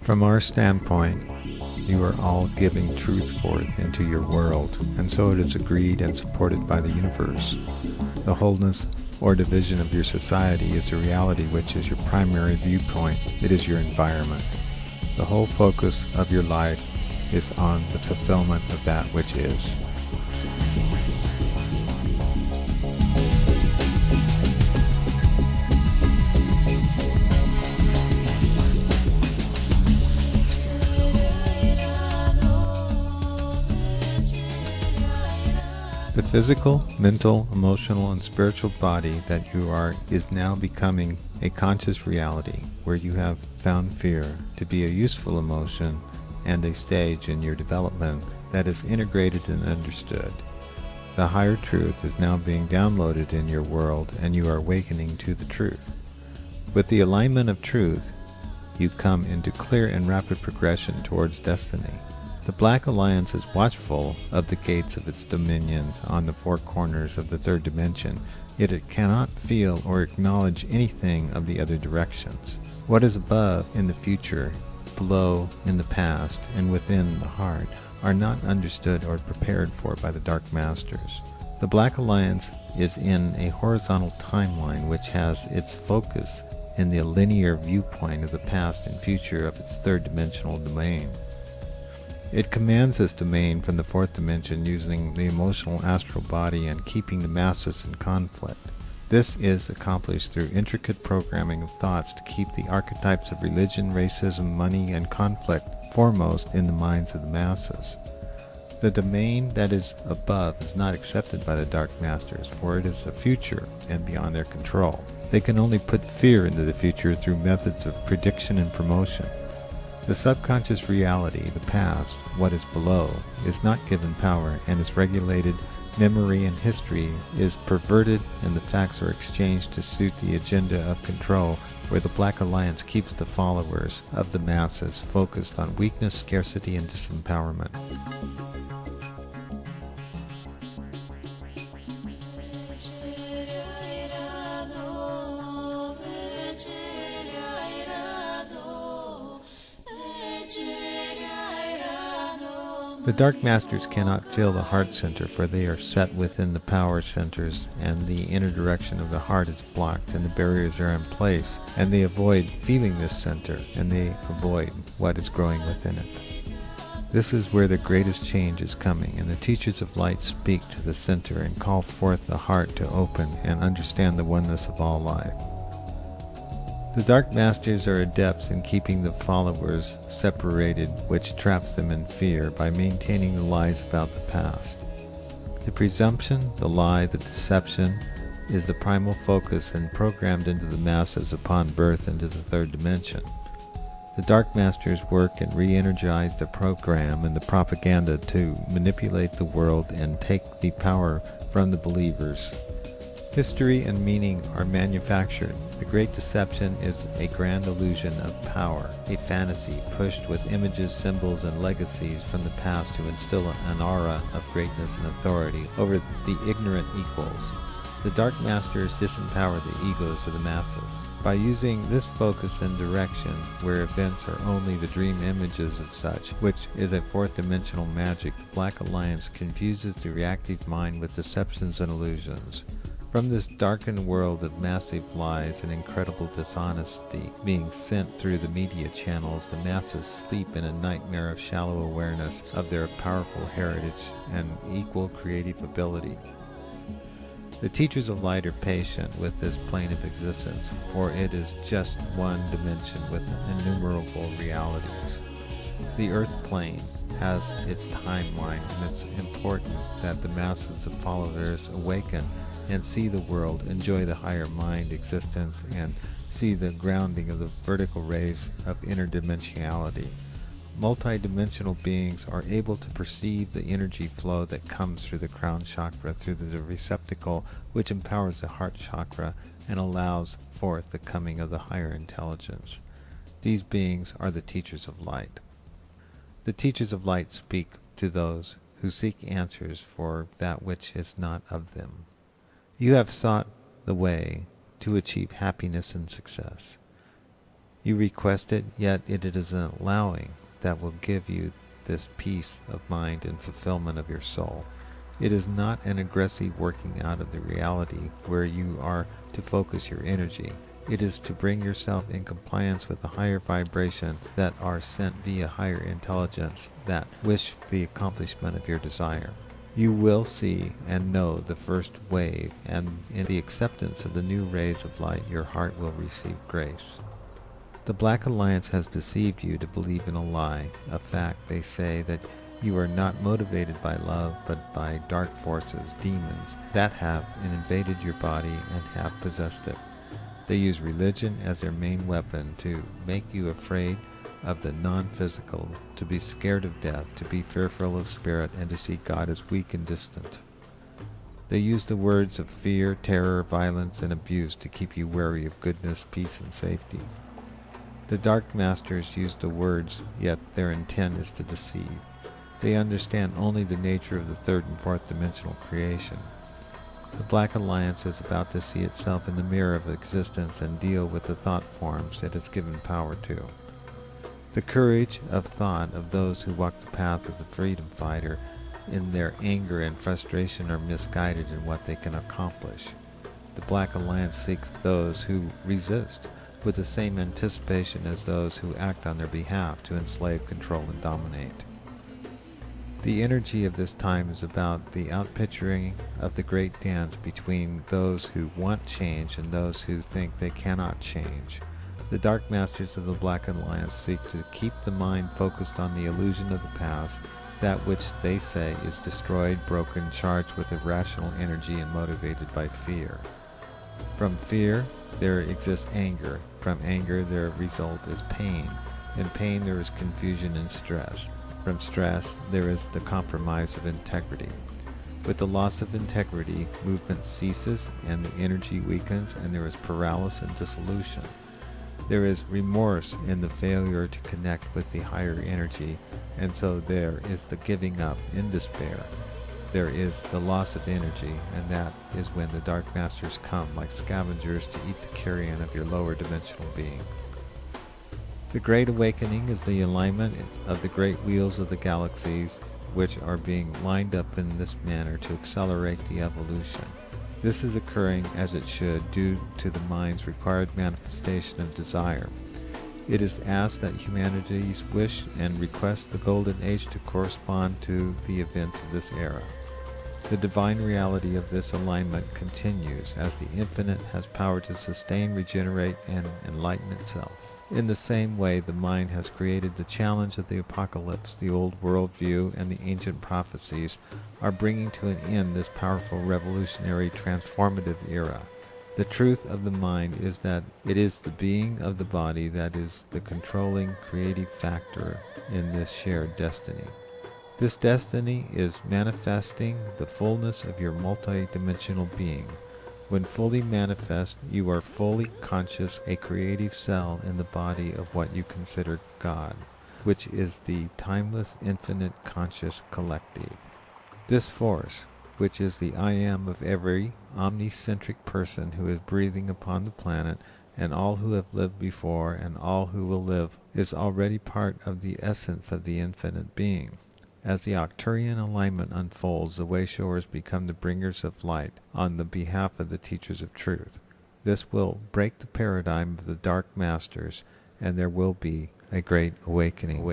From our standpoint, you are all giving truth forth into your world, and so it is agreed and supported by the universe. The wholeness or division of your society is a reality which is your primary viewpoint. It is your environment. The whole focus of your life is on the fulfillment of that which is. The physical, mental, emotional, and spiritual body that you are is now becoming a conscious reality where you have found fear to be a useful emotion and a stage in your development that is integrated and understood. The higher truth is now being downloaded in your world, and you are awakening to the truth. With the alignment of truth, you come into clear and rapid progression towards destiny. The Black Alliance is watchful of the gates of its dominions on the four corners of the third dimension, yet it cannot feel or acknowledge anything of the other directions. What is above in the future, below in the past, and within the heart are not understood or prepared for by the Dark Masters. The Black Alliance is in a horizontal timeline which has its focus in the linear viewpoint of the past and future of its third dimensional domain. It commands this domain from the fourth dimension using the emotional astral body and keeping the masses in conflict. This is accomplished through intricate programming of thoughts to keep the archetypes of religion, racism, money, and conflict foremost in the minds of the masses. The domain that is above is not accepted by the Dark Masters, for it is the future and beyond their control. They can only put fear into the future through methods of prediction and promotion. The subconscious reality, the past, what is below, is not given power and is regulated. Memory and history is perverted, and the facts are exchanged to suit the agenda of control, where the Black Alliance keeps the followers of the masses focused on weakness, scarcity, and disempowerment. The Dark Masters cannot feel the heart center, for they are set within the power centers, and the inner direction of the heart is blocked, and the barriers are in place, and they avoid feeling this center, and they avoid what is growing within it. This is where the greatest change is coming, and the teachers of light speak to the center and call forth the heart to open and understand the oneness of all life. The Dark Masters are adepts in keeping the followers separated, which traps them in fear by maintaining the lies about the past. The presumption, the lie, the deception is the primal focus and programmed into the masses upon birth into the third dimension. The Dark Masters work and re-energize the program and the propaganda to manipulate the world and take the power from the believers. History and meaning are manufactured. The great deception is a grand illusion of power, a fantasy pushed with images, symbols, and legacies from the past to instill an aura of greatness and authority over the ignorant equals. The Dark Masters disempower the egos of the masses. By using this focus and direction, where events are only the dream images of such, which is a fourth-dimensional magic, the Black Alliance confuses the reactive mind with deceptions and illusions. From this darkened world of massive lies and incredible dishonesty being sent through the media channels, the masses sleep in a nightmare of shallow awareness of their powerful heritage and equal creative ability. The teachers of light are patient with this plane of existence, for it is just one dimension with innumerable realities. The earth plane has its timeline, and it's important that the masses of followers awaken and see the world, enjoy the higher mind existence, and see the grounding of the vertical rays of interdimensionality. Multidimensional beings are able to perceive the energy flow that comes through the crown chakra through the receptacle, which empowers the heart chakra and allows forth the coming of the higher intelligence. These beings are the teachers of light. The teachers of light speak to those who seek answers for that which is not of them. You have sought the way to achieve happiness and success. You request it, yet it is an allowing that will give you this peace of mind and fulfillment of your soul. It is not an aggressive working out of the reality where you are to focus your energy. It is to bring yourself in compliance with the higher vibration that are sent via higher intelligence that wish the accomplishment of your desire. You will see and know the first wave, and in the acceptance of the new rays of light your heart will receive grace. The Black Alliance has deceived you to believe in a lie, a fact. They say that you are not motivated by love, but by dark forces, demons, that have invaded your body and have possessed it. They use religion as their main weapon to make you afraid of the non-physical, to be scared of death, to be fearful of spirit, and to see God as weak and distant. They use the words of fear, terror, violence, and abuse to keep you wary of goodness, peace, and safety. The Dark Masters use the words, yet their intent is to deceive. They understand only the nature of the third and fourth dimensional creation. The Black Alliance is about to see itself in the mirror of existence and deal with the thought forms it has given power to. The courage of thought of those who walk the path of the freedom fighter in their anger and frustration are misguided in what they can accomplish. The Black Alliance seeks those who resist with the same anticipation as those who act on their behalf to enslave, control, and dominate. The energy of this time is about the outpicturing of the great dance between those who want change and those who think they cannot change. The Dark Masters of the Black Alliance seek to keep the mind focused on the illusion of the past, that which they say is destroyed, broken, charged with irrational energy and motivated by fear. From fear there exists anger. From anger their result is pain. In pain there is confusion and stress. From stress there is the compromise of integrity. With the loss of integrity, movement ceases and the energy weakens, and there is paralysis and dissolution. There is remorse in the failure to connect with the higher energy, and so there is the giving up in despair. There is the loss of energy, and that is when the Dark Masters come like scavengers to eat the carrion of your lower dimensional being. The Great Awakening is the alignment of the great wheels of the galaxies, which are being lined up in this manner to accelerate the evolution. This is occurring as it should due to the mind's required manifestation of desire. It is asked that humanity's wish and request the Golden Age to correspond to the events of this era. The divine reality of this alignment continues as the infinite has power to sustain, regenerate, and enlighten itself. In the same way, the mind has created the challenge of the apocalypse. The old worldview and the ancient prophecies are bringing to an end this powerful, revolutionary, transformative era. The truth of the mind is that it is the being of the body that is the controlling, creative factor in this shared destiny. This destiny is manifesting the fullness of your multidimensional being. When fully manifest, you are fully conscious, a creative cell in the body of what you consider God, which is the timeless, infinite, conscious collective. This force, which is the I am of every omnicentric person who is breathing upon the planet, and all who have lived before and all who will live, is already part of the essence of the infinite being. As the Arcturian alignment unfolds, the Wayshowers become the bringers of light on the behalf of the teachers of truth. This will break the paradigm of the Dark Masters, and there will be a great awakening.